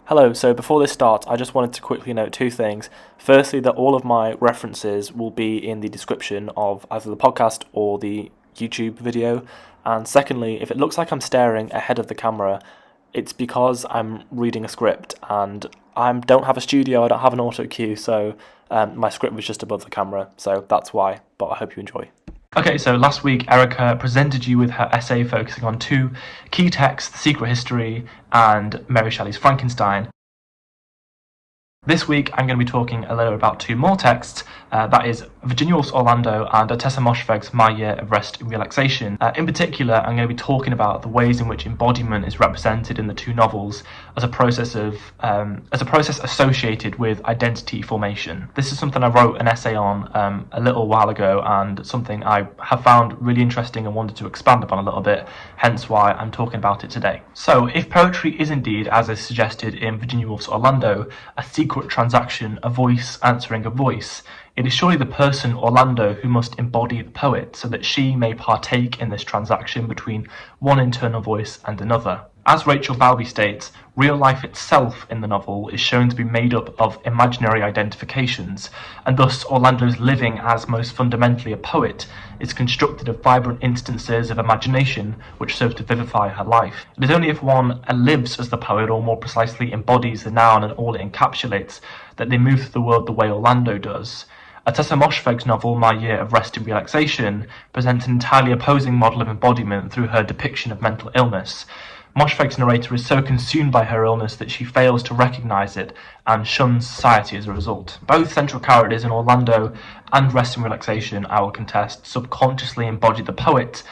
Hello, so before this starts, I just wanted to quickly note two things. Firstly, that all of my references will be in the description of either the podcast or the YouTube video. And secondly, if it looks like I'm staring ahead of the camera, it's because I'm reading a script and I don't have a studio, I don't have an auto cue, so my script was just above the camera, so that's why, but I hope you enjoy. Okay, so last week Erica presented you with her essay focusing on two key texts, The Secret History and Mary Shelley's Frankenstein. This week I'm going to be talking a little about two more texts, that is Virginia Woolf's Orlando and Ottessa Moshfegh's My Year of Rest and Relaxation. In particular, I'm going to be talking about the ways in which embodiment is represented in the two novels as a process associated with identity formation. This is something I wrote an essay on a little while ago and something I have found really interesting and wanted to expand upon a little bit, hence why I'm talking about it today. So, if poetry is indeed, as is suggested in Virginia Woolf's Orlando, a secret transaction, a voice answering a voice, it is surely the person Orlando who must embody the poet so that she may partake in this transaction between one internal voice and another. As Rachel Balby states, real life itself in the novel is shown to be made up of imaginary identifications, and thus Orlando's living as most fundamentally a poet is constructed of vibrant instances of imagination which serve to vivify her life. It is only if one lives as the poet, or more precisely embodies the noun and all it encapsulates, that they move through the world the way Orlando does. Ottessa Moshfegh's novel, My Year of Rest and Relaxation, presents an entirely opposing model of embodiment through her depiction of mental illness. Moshfegh's narrator is so consumed by her illness that she fails to recognise it and shuns society as a result. Both central characters in Orlando and Rest and Relaxation, I will contest, subconsciously embody the poet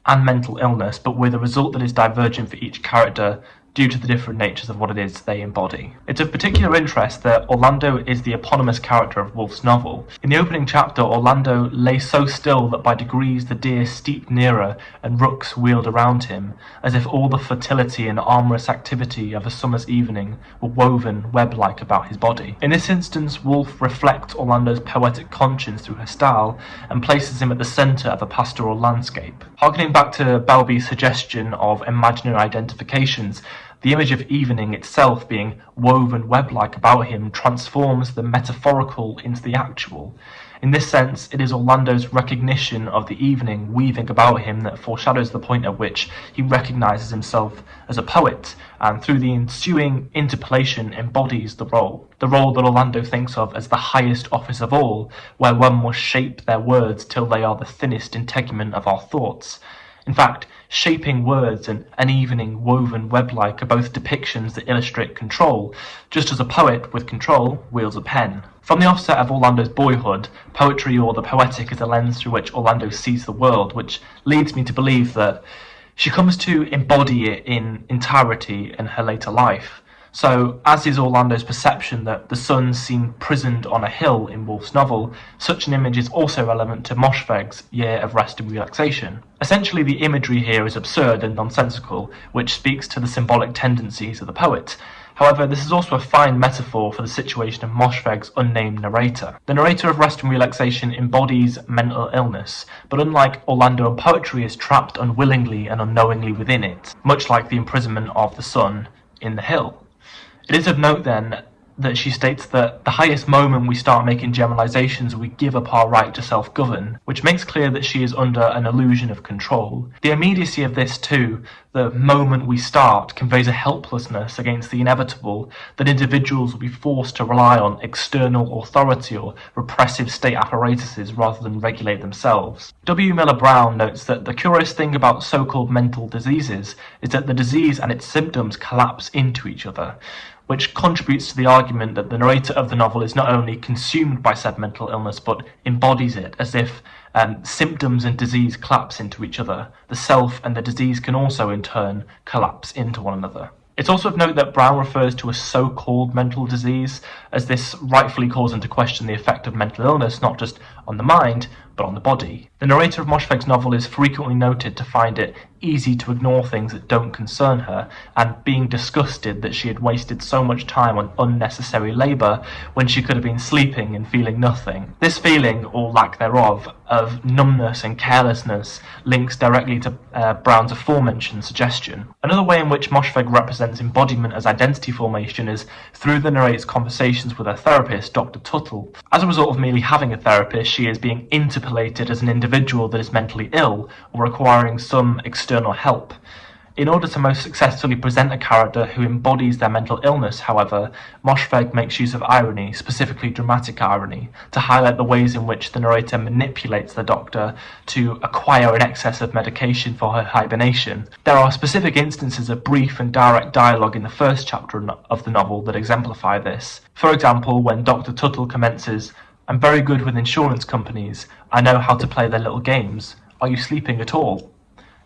and mental illness, but with a result that is divergent for each character due to the different natures of what it is they embody. It's of particular interest that Orlando is the eponymous character of Woolf's novel. In the opening chapter, Orlando lay so still that by degrees the deer steeped nearer and rooks wheeled around him, as if all the fertility and amorous activity of a summer's evening were woven web-like about his body. In this instance, Woolf reflects Orlando's poetic conscience through her style and places him at the centre of a pastoral landscape. Harkening back to Balby's suggestion of imaginary identifications, the image of evening itself being woven web-like about him transforms the metaphorical into the actual. In this sense, it is Orlando's recognition of the evening weaving about him that foreshadows the point at which he recognises himself as a poet, and through the ensuing interpolation embodies the role that Orlando thinks of as the highest office of all, where one must shape their words till they are the thinnest integument of our thoughts. In fact, shaping words and an evening woven web-like are both depictions that illustrate control, just as a poet with control wields a pen. From the offset of Orlando's boyhood, poetry or the poetic is a lens through which Orlando sees the world, which leads me to believe that she comes to embody it in entirety in her later life. So, as is Orlando's perception that the sun seemed prisoned on a hill in Woolf's novel, such an image is also relevant to Moshfegh's Year of Rest and Relaxation. Essentially, the imagery here is absurd and nonsensical, which speaks to the symbolic tendencies of the poet. However, this is also a fine metaphor for the situation of Moshfegh's unnamed narrator. The narrator of Rest and Relaxation embodies mental illness, but unlike Orlando and poetry is trapped unwillingly and unknowingly within it, much like the imprisonment of the sun in the hill. It is of note then that she states that the highest moment we start making generalizations, we give up our right to self-govern, which makes clear that she is under an illusion of control. The immediacy of this too, the moment we start, conveys a helplessness against the inevitable that individuals will be forced to rely on external authority or repressive state apparatuses rather than regulate themselves. W. Miller Brown notes that the curious thing about so-called mental diseases is that the disease and its symptoms collapse into each other, which contributes to the argument that the narrator of the novel is not only consumed by said mental illness, but embodies it, as if symptoms and disease collapse into each other. The self and the disease can also, in turn, collapse into one another. It's also of note that Brown refers to a so-called mental disease, as this rightfully calls into question the effect of mental illness, not just on the mind, but on the body. The narrator of Moshfegh's novel is frequently noted to find it easy to ignore things that don't concern her, and being disgusted that she had wasted so much time on unnecessary labour when she could have been sleeping and feeling nothing. This feeling, or lack thereof, of numbness and carelessness links directly to Brown's aforementioned suggestion. Another way in which Moshfegh represents embodiment as identity formation is through the narrator's conversations with her therapist, Dr. Tuttle. As a result of merely having a therapist, she is being interpolated as an individual that is mentally ill or requiring some external help. In order to most successfully present a character who embodies their mental illness, however, Moshfegh makes use of irony, specifically dramatic irony, to highlight the ways in which the narrator manipulates the doctor to acquire an excess of medication for her hibernation. There are specific instances of brief and direct dialogue in the first chapter of the novel that exemplify this. For example, when Dr. Tuttle commences, "I'm very good with insurance companies. I know how to play their little games. Are you sleeping at all?"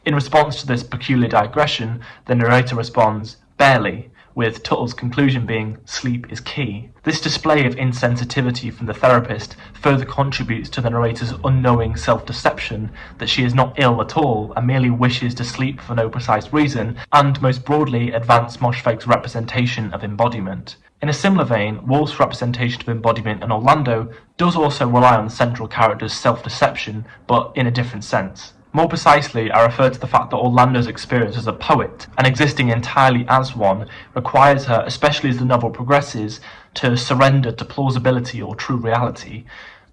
In response to this peculiar digression, the narrator responds, "Barely," with Tuttle's conclusion being, "Sleep is key." This display of insensitivity from the therapist further contributes to the narrator's unknowing self-deception that she is not ill at all and merely wishes to sleep for no precise reason, and most broadly advance Moshfegh's representation of embodiment. In a similar vein, Woolf's representation of embodiment in Orlando does also rely on the central character's self-deception, but in a different sense. More precisely, I refer to the fact that Orlando's experience as a poet, and existing entirely as one, requires her, especially as the novel progresses, to surrender to plausibility or true reality.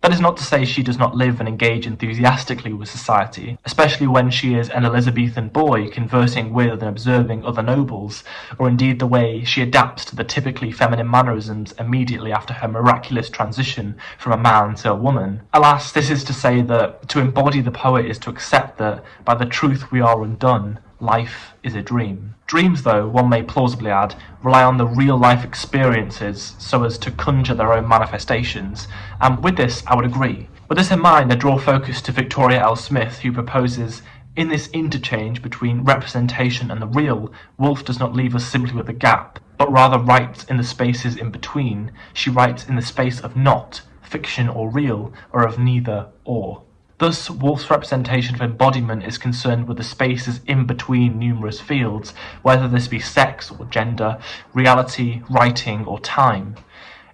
That is not to say she does not live and engage enthusiastically with society, especially when she is an Elizabethan boy conversing with and observing other nobles, or indeed the way she adapts to the typically feminine mannerisms immediately after her miraculous transition from a man to a woman. Alas, this is to say that to embody the poet is to accept that, by the truth we are undone, life is a dream. Dreams, though, one may plausibly add, rely on the real-life experiences so as to conjure their own manifestations, and with this I would agree. With this in mind, I draw focus to Victoria L. Smith, who proposes, in this interchange between representation and the real, Woolf does not leave us simply with a gap, but rather writes in the spaces in between. She writes in the space of not, fiction or real, or of neither or. Thus, Woolf's representation of embodiment is concerned with the spaces in between numerous fields, whether this be sex or gender, reality, writing, or time.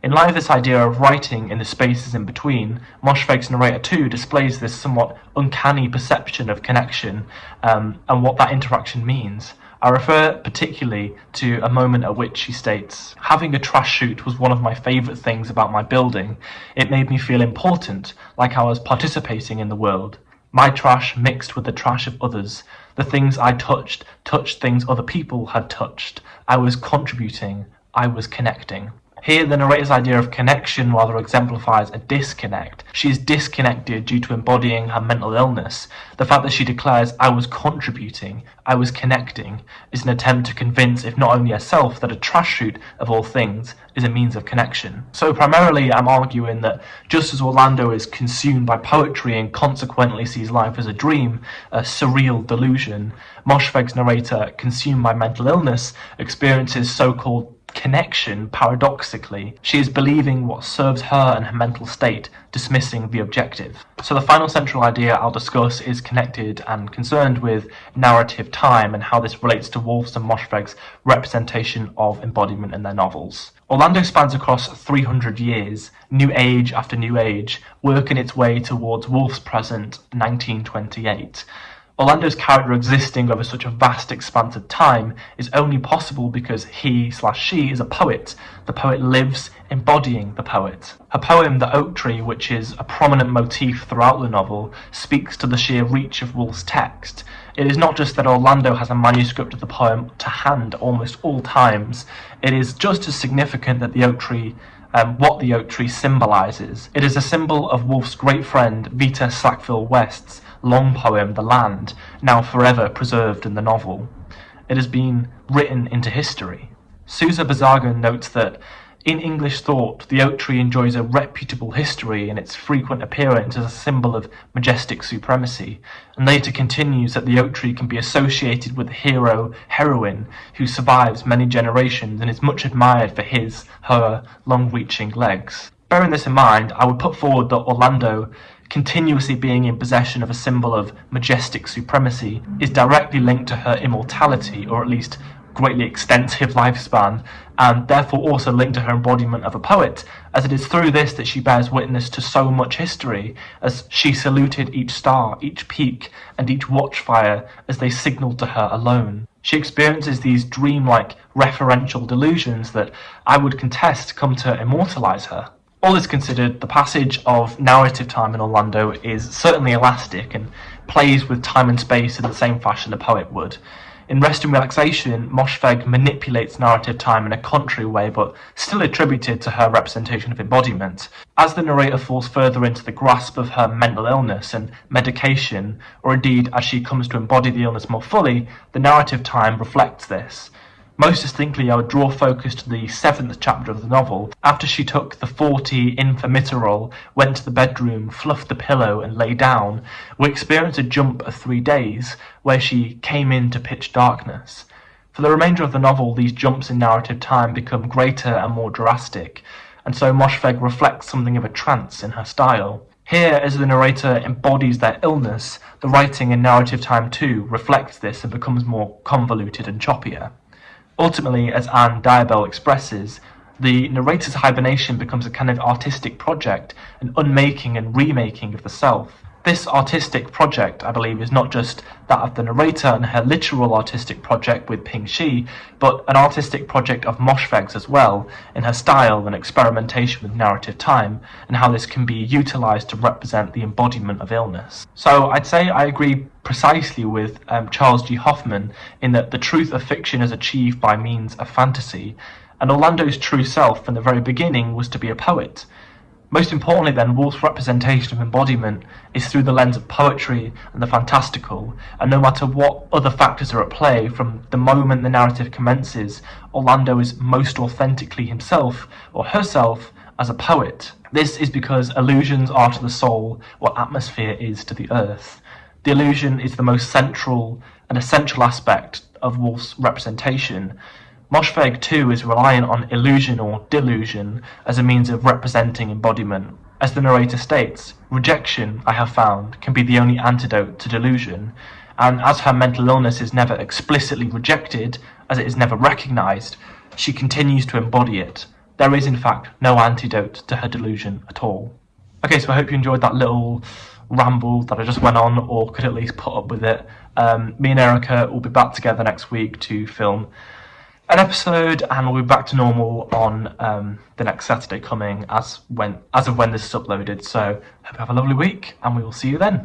In light of this idea of writing in the spaces in between, Moshfegh's narrator too displays this somewhat uncanny perception of connection and what that interaction means. I refer particularly to a moment at which she states, "Having a trash chute was one of my favourite things about my building. It made me feel important, like I was participating in the world. My trash mixed with the trash of others. The things I touched things other people had touched. I was contributing. I was connecting." Here, the narrator's idea of connection rather exemplifies a disconnect. She is disconnected due to embodying her mental illness. The fact that she declares, "I was contributing, I was connecting," is an attempt to convince, if not only herself, that a trash chute, of all things, is a means of connection. So primarily, I'm arguing that just as Orlando is consumed by poetry and consequently sees life as a dream, a surreal delusion, Moshfegh's narrator, consumed by mental illness, experiences so-called connection paradoxically. She is believing what serves her and her mental state, dismissing the objective. So the final central idea I'll discuss is connected and concerned with narrative time and how this relates to Woolf's and Moshfegh's representation of embodiment in their novels. Orlando spans across 300 years, new age after new age, working its way towards Woolf's present 1928. Orlando's character existing over such a vast expanse of time is only possible because he/she is a poet. The poet lives embodying the poet. Her poem, The Oak Tree, which is a prominent motif throughout the novel, speaks to the sheer reach of Woolf's text. It is not just that Orlando has a manuscript of the poem to hand almost all times, it is just as significant that the oak tree what the oak tree symbolises. It is a symbol of Woolf's great friend Vita Sackville-West's long poem, The Land, now forever preserved in the novel. It has been written into history. Susa Bazargan notes that in English thought, the oak tree enjoys a reputable history in its frequent appearance as a symbol of majestic supremacy, and later continues that the oak tree can be associated with the hero-heroine who survives many generations and is much admired for his/her long-reaching legs. Bearing this in mind, I would put forward that Orlando continuously being in possession of a symbol of majestic supremacy, is directly linked to her immortality, or at least greatly extensive lifespan, and therefore also linked to her embodiment of a poet, as it is through this that she bears witness to so much history, as she saluted each star, each peak, and each watchfire as they signalled to her alone. She experiences these dreamlike referential delusions that I would contest come to immortalise her. All this considered, the passage of narrative time in Orlando is certainly elastic and plays with time and space in the same fashion a poet would. In Rest and Relaxation, Moshfegh manipulates narrative time in a contrary way, but still attributed to her representation of embodiment. As the narrator falls further into the grasp of her mental illness and medication, or indeed as she comes to embody the illness more fully, the narrative time reflects this. Most distinctly, I would draw focus to the 7th chapter of the novel. After she took the 40 infamiterol, went to the bedroom, fluffed the pillow and lay down, we experience a jump of 3 days, where she came into pitch darkness. For the remainder of the novel, these jumps in narrative time become greater and more drastic, and so Moshfegh reflects something of a trance in her style. Here, as the narrator embodies their illness, the writing in narrative time too reflects this and becomes more convoluted and choppier. Ultimately, as Deibel expresses, the narrator's hibernation becomes a kind of artistic project, an unmaking and remaking of the self. This artistic project, I believe, is not just that of the narrator and her literal artistic project with Ping Shi, but an artistic project of Moshfegh's as well, in her style and experimentation with narrative time, and how this can be utilised to represent the embodiment of illness. So I'd say I agree precisely with Charles G. Hoffman in that the truth of fiction is achieved by means of fantasy, and Orlando's true self from the very beginning was to be a poet. Most importantly then, Woolf's representation of embodiment is through the lens of poetry and the fantastical, and no matter what other factors are at play, from the moment the narrative commences, Orlando is most authentically himself, or herself, as a poet. This is because illusions are to the soul what atmosphere is to the earth. The illusion is the most central and essential aspect of Woolf's representation. Moshfegh too is reliant on illusion or delusion as a means of representing embodiment. As the narrator states, rejection, I have found, can be the only antidote to delusion, and as her mental illness is never explicitly rejected, as it is never recognised, she continues to embody it. There is in fact no antidote to her delusion at all. Okay, so I hope you enjoyed that little ramble that I just went on, or could at least put up with it. Me and Erica will be back together next week to film an episode, and we'll be back to normal on the next Saturday coming as of when this is uploaded. So hope you have a lovely week, and we will see you then.